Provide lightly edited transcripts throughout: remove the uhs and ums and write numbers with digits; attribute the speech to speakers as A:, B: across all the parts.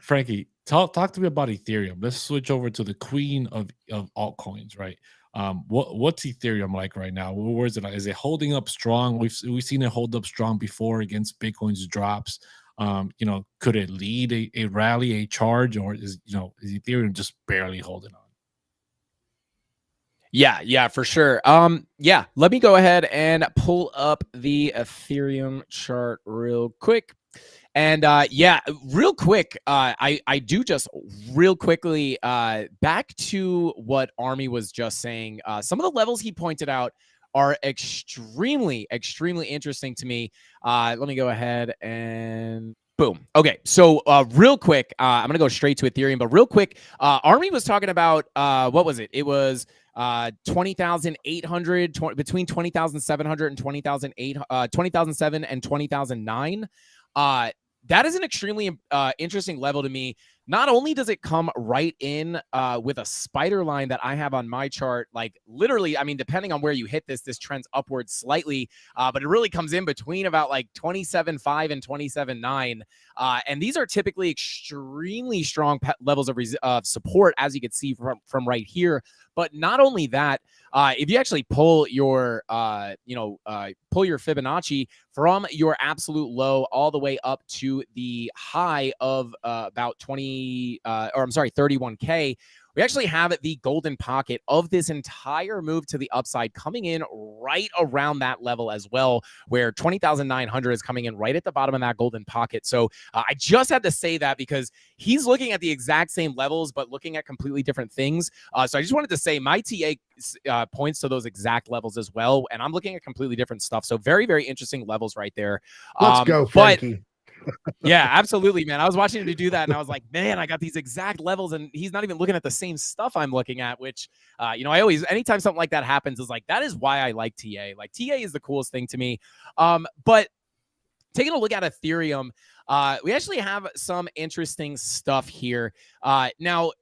A: Frankie, talk to me about Ethereum. Let's switch over to the queen of altcoins, right? What's Ethereum like right now? Where is it at? Is it holding up strong? We've seen it hold up strong before against Bitcoin's drops. Could it lead a rally, a charge, or is Ethereum just barely holding on?
B: Yeah, for sure. Yeah, let me go ahead and pull up the Ethereum chart real quick. And yeah, real quick, I do just real quickly back to what Army was just saying. Some of the levels he pointed out are extremely interesting to me. Let me go ahead and boom. Okay, so real quick, I'm gonna go straight to Ethereum, but real quick, Army was talking about what was it? It was 20,800 between 20,700 and 20,007 and 20,009. That is an extremely interesting level to me. Not only does it come right in with a spider line that I have on my chart, like literally, I mean, depending on where you hit this trends upwards slightly, but it really comes in between about like 27.5 and 27.9. And these are typically extremely strong levels of support, as you can see from right here. But not only that, if you actually pull your, pull your Fibonacci from your absolute low all the way up to the high of about 31K, we actually have the golden pocket of this entire move to the upside coming in right around that level as well, where 20,900 is coming in right at the bottom of that golden pocket. So I just had to say that because he's looking at the exact same levels, but looking at completely different things. So I just wanted to say my TA points to those exact levels as well. And I'm looking at completely different stuff. So very, very interesting levels right there.
C: Let's go, Frankie.
B: Yeah, absolutely, man. I was watching him do that, and I was like, man, I got these exact levels, and he's not even looking at the same stuff I'm looking at, which, I always, anytime something like that happens, is like, that is why I like TA. Like, TA is the coolest thing to me. But taking a look at Ethereum, we actually have some interesting stuff here. Now,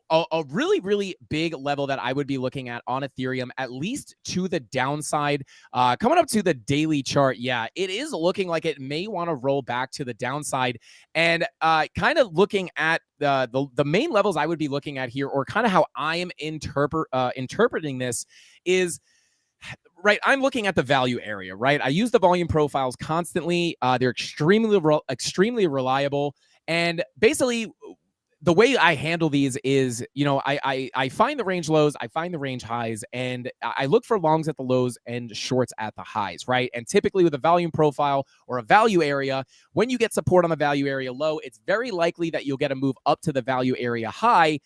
B: a really, really big level that I would be looking at on Ethereum, at least to the downside, coming up to the daily chart. Yeah, it is looking like it may want to roll back to the downside, and kind of looking at the main levels I would be looking at here, or kind of how I am interpreting this is, right, I'm looking at the value area, right? I use the volume profiles constantly. They're extremely reliable, and basically, the way I handle these is, I find the range lows, I find the range highs, and I look for longs at the lows and shorts at the highs, right? And typically with a volume profile or a value area, when you get support on the value area low, it's very likely that you'll get a move up to the value area high,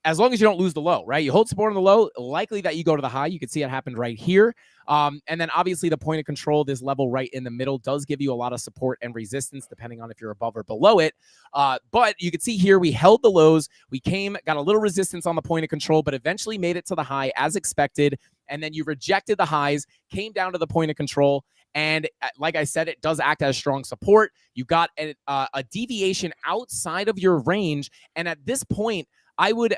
B: as long as you don't lose the low, right? You hold support on the low, likely that you go to the high. You can see it happened right here. And then obviously the point of control, this level right in the middle, does give you a lot of support and resistance depending on if you're above or below it. But you can see here, we held the lows. We got a little resistance on the point of control, but eventually made it to the high as expected. And then you rejected the highs, came down to the point of control. And like I said, it does act as strong support. You got a deviation outside of your range. And at this point, I would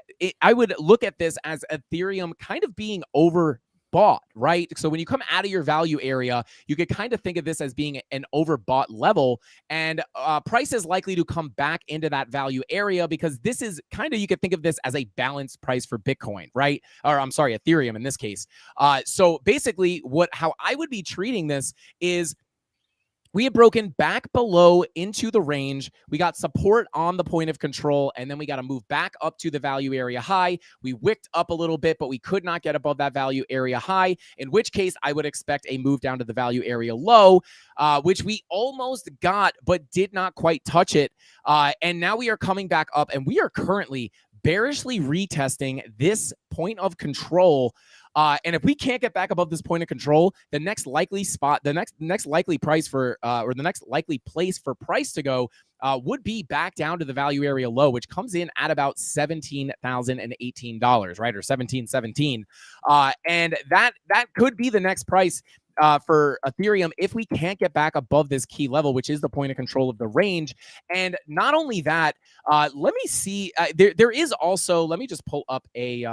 B: look at this as Ethereum kind of being overbought, right? So when you come out of your value area, you could kind of think of this as being an overbought level, and price is likely to come back into that value area, because this is kind of, you could think of this as a balanced price for Bitcoin, right? Or I'm sorry, Ethereum in this case. So basically how I would be treating this is, we had broken back below into the range. We got support on the point of control, and then we got to move back up to the value area high. We wicked up a little bit, but we could not get above that value area high, in which case I would expect a move down to the value area low, which we almost got, but did not quite touch it. And now we are coming back up, and we are currently bearishly retesting this point of control. And if we can't get back above this point of control, the next likely spot, the next likely price for, or the next likely place for price to go would be back down to the value area low, which comes in at about $17,018, right? Or $17.17. And that could be the next price for Ethereum if we can't get back above this key level, which is the point of control of the range. And not only that, let me see, there is also, let me just pull up a,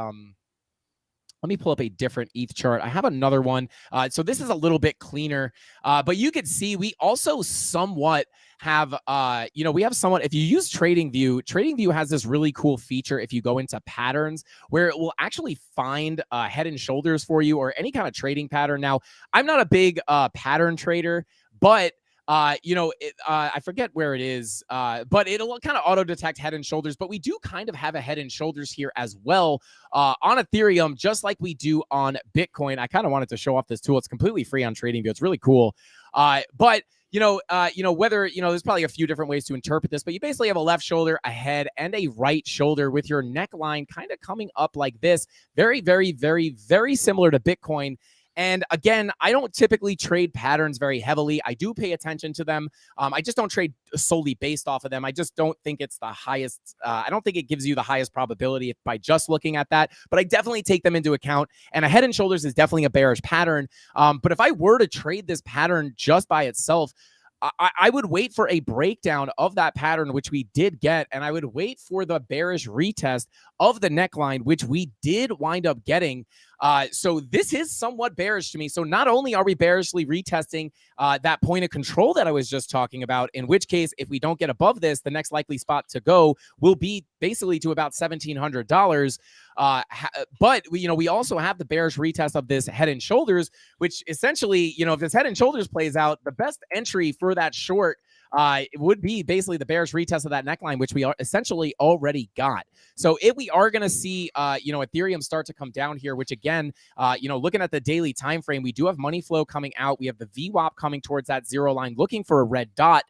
B: Let me pull up a different ETH chart. I have another one. So this is a little bit cleaner, but you could see we also somewhat have, we have somewhat, if you use TradingView has this really cool feature if you go into patterns where it will actually find head and shoulders for you or any kind of trading pattern. Now, I'm not a big pattern trader, but I forget where it is, but it'll kind of auto detect head and shoulders. But we do kind of have a head and shoulders here as well on Ethereum, just like we do on Bitcoin. I kind of wanted to show off this tool. It's completely free on TradingView. It's really cool. But whether, there's probably a few different ways to interpret this, but you basically have a left shoulder, a head, and a right shoulder with your neckline kind of coming up like this. Very, very, very, very similar to Bitcoin. And again, I don't typically trade patterns very heavily. I do pay attention to them. I just don't trade solely based off of them. I just don't think it's the highest. I don't think it gives you the highest probability by just looking at that, but I definitely take them into account. And a head and shoulders is definitely a bearish pattern. But if I were to trade this pattern just by itself, I would wait for a breakdown of that pattern, which we did get, and I would wait for the bearish retest of the neckline, which we did wind up getting. So this is somewhat bearish to me. So not only are we bearishly retesting that point of control that I was just talking about, in which case, if we don't get above this, the next likely spot to go will be basically to about $1,700. But we also have the bearish retest of this head and shoulders, which essentially, if this head and shoulders plays out, the best entry for that short it would be basically the bearish retest of that neckline, which we are essentially already got. So if we are going to see, Ethereum start to come down here, which again, looking at the daily time frame, we do have money flow coming out. We have the VWAP coming towards that zero line, looking for a red dot.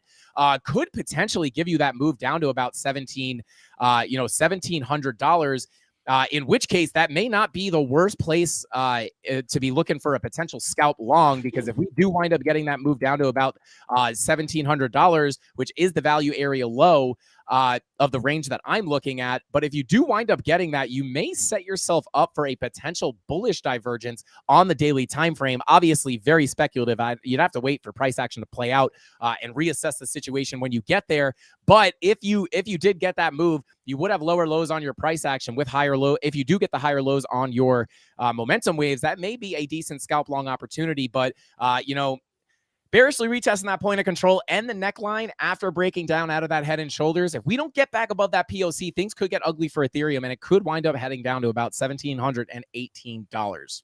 B: Could potentially give you that move down to about $1,700. In which case, that may not be the worst place to be looking for a potential scalp long, because if we do wind up getting that move down to about $1,700, which is the value area low of the range that I'm looking at. But if you do wind up getting that, you may set yourself up for a potential bullish divergence on the daily time frame. Obviously, very speculative. You'd have to wait for price action to play out and reassess the situation when you get there. But if you did get that move, you would have lower lows on your price action with higher low. If you do get the higher lows on your momentum waves, that may be a decent scalp long opportunity. But bearishly retesting that point of control and the neckline after breaking down out of that head and shoulders. If we don't get back above that POC, things could get ugly for Ethereum, and it could wind up heading down to about $1,718.